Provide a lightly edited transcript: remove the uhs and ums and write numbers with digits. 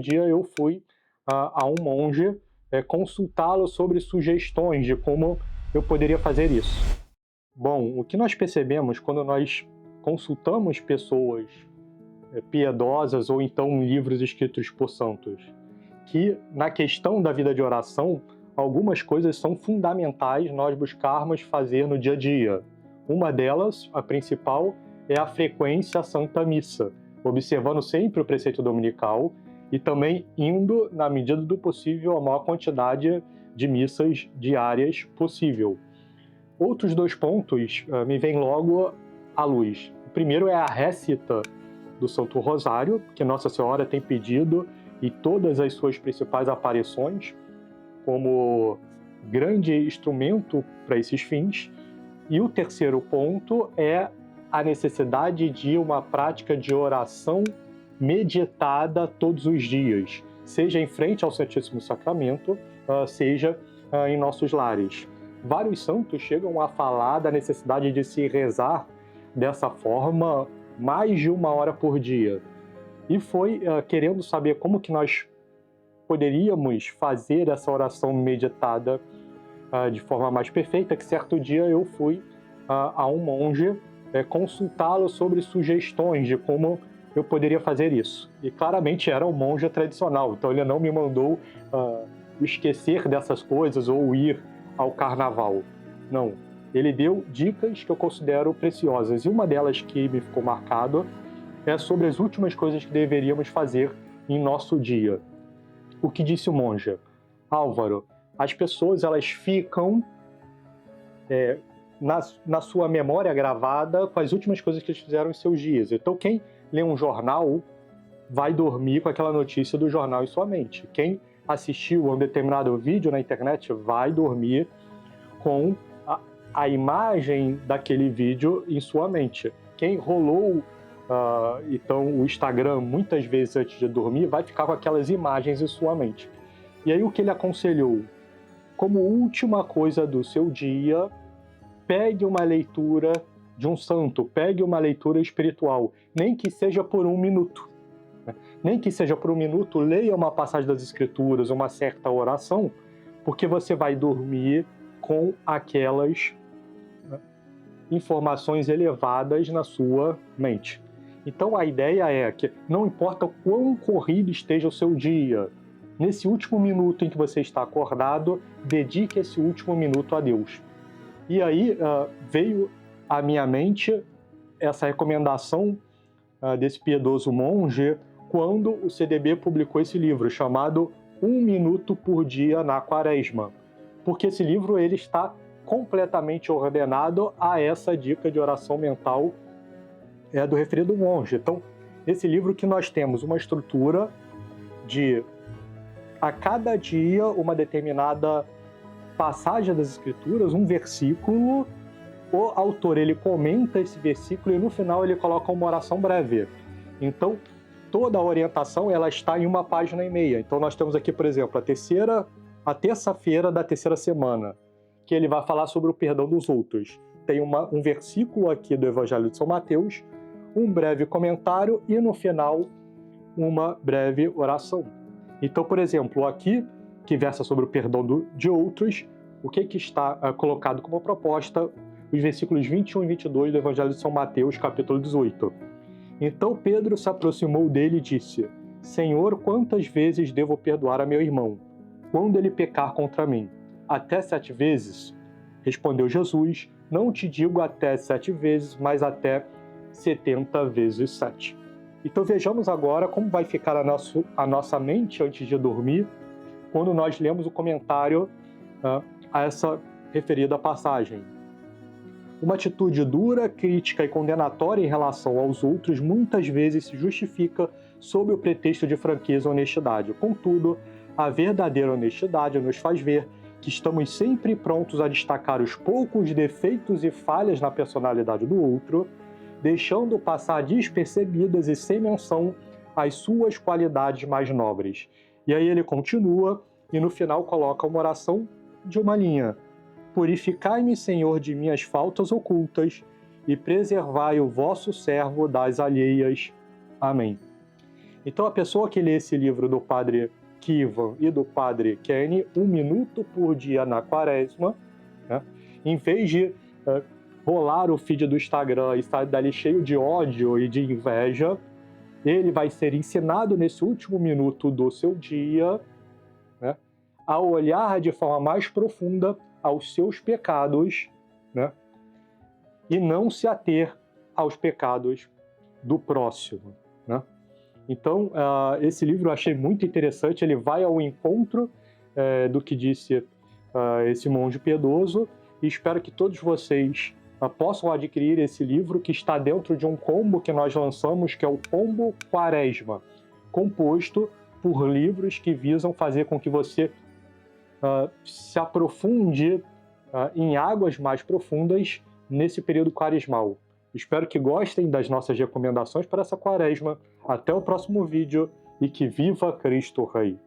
dia eu fui a um monge consultá-lo sobre sugestões de como eu poderia fazer isso. Bom, o que nós percebemos quando nós consultamos pessoas piedosas ou então livros escritos por santos, que na questão da vida de oração, algumas coisas são fundamentais nós buscarmos fazer no dia a dia. Uma delas, a principal, é a frequência à Santa Missa, observando sempre o preceito dominical e também indo, na medida do possível, a maior quantidade de missas diárias possível. Outros dois pontos me vêm logo à luz. O primeiro é a récita do Santo Rosário, que Nossa Senhora tem pedido e todas as suas principais aparições como grande instrumento para esses fins. E o terceiro ponto é a necessidade de uma prática de oração meditada todos os dias, seja em frente ao Santíssimo Sacramento, seja em nossos lares. Vários santos chegam a falar da necessidade de se rezar dessa forma mais de 1 hora por dia. E foi querendo saber como que nós poderíamos fazer essa oração meditada de forma mais perfeita, que certo dia eu fui a um monge consultá-lo sobre sugestões de como eu poderia fazer isso. E claramente era um monge tradicional, então ele não me mandou esquecer dessas coisas ou ir ao carnaval. Não, ele deu dicas que eu considero preciosas, e uma delas que me ficou marcado é sobre as últimas coisas que deveríamos fazer em nosso dia. O que disse o monge? Álvaro, as pessoas elas ficam na sua memória gravada com as últimas coisas que eles fizeram em seus dias. Então quem lê um jornal vai dormir com aquela notícia do jornal em sua mente. Quem assistiu a um determinado vídeo na internet vai dormir com a imagem daquele vídeo em sua mente. Quem rolou então o Instagram muitas vezes antes de dormir vai ficar com aquelas imagens em sua mente. E aí o que ele aconselhou? Como última coisa do seu dia, pegue uma leitura de um santo, pegue uma leitura espiritual, nem que seja por 1 minuto. Nem que seja por 1 minuto, leia uma passagem das Escrituras, uma certa oração, porque você vai dormir com aquelas informações elevadas na sua mente. Então a ideia é que não importa o quão corrido esteja o seu dia, nesse último minuto em que você está acordado, dedique esse último minuto a Deus. E aí veio à minha mente essa recomendação desse piedoso monge quando o CDB publicou esse livro chamado 1 Minuto por Dia na Quaresma, porque esse livro ele está completamente ordenado a essa dica de oração mental do referido monge. Então, nesse livro que nós temos uma estrutura de a cada dia uma determinada passagem das Escrituras, um versículo, o autor ele comenta esse versículo e no final ele coloca uma oração breve. Então, toda a orientação ela está em 1,5 páginas. Então, nós temos aqui, por exemplo, a terça-feira da terceira semana, que ele vai falar sobre o perdão dos outros. Tem um versículo aqui do Evangelho de São Mateus, um breve comentário e, no final, uma breve oração. Então, por exemplo, aqui, que versa sobre o perdão de outros, o que está colocado como proposta? Os versículos 21 e 22 do Evangelho de São Mateus, capítulo 18. Então Pedro se aproximou dele e disse: Senhor, quantas vezes devo perdoar a meu irmão, quando ele pecar contra mim? Até 7 vezes? Respondeu Jesus: Não te digo até 7 vezes, mas até 70 vezes 7. Então vejamos agora como vai ficar a nossa mente antes de dormir, quando nós lemos o comentário a essa referida passagem. Uma atitude dura, crítica e condenatória em relação aos outros muitas vezes se justifica sob o pretexto de franqueza e honestidade. Contudo, a verdadeira honestidade nos faz ver que estamos sempre prontos a destacar os poucos defeitos e falhas na personalidade do outro, deixando passar despercebidas e sem menção as suas qualidades mais nobres. E aí ele continua e no final coloca uma oração de uma linha: Purificai-me, Senhor, de minhas faltas ocultas e preservai o vosso servo das alheias. Amém. Então a pessoa que lê esse livro do padre Kievan e do padre Kenny, 1 minuto por dia na quaresma, né? Em vez de rolar o feed do Instagram e estar dali cheio de ódio e de inveja, ele vai ser ensinado nesse último minuto do seu dia, né, a olhar de forma mais profunda aos seus pecados, né, e não se ater aos pecados do próximo, né? Então, esse livro eu achei muito interessante, ele vai ao encontro do que disse esse monge piedoso, e espero que todos vocês possam adquirir esse livro, que está dentro de um combo que nós lançamos, que é o Combo Quaresma, composto por livros que visam fazer com que você se aprofunde em águas mais profundas nesse período quaresmal. Espero que gostem das nossas recomendações para essa quaresma. Até o próximo vídeo e que viva Cristo Rei!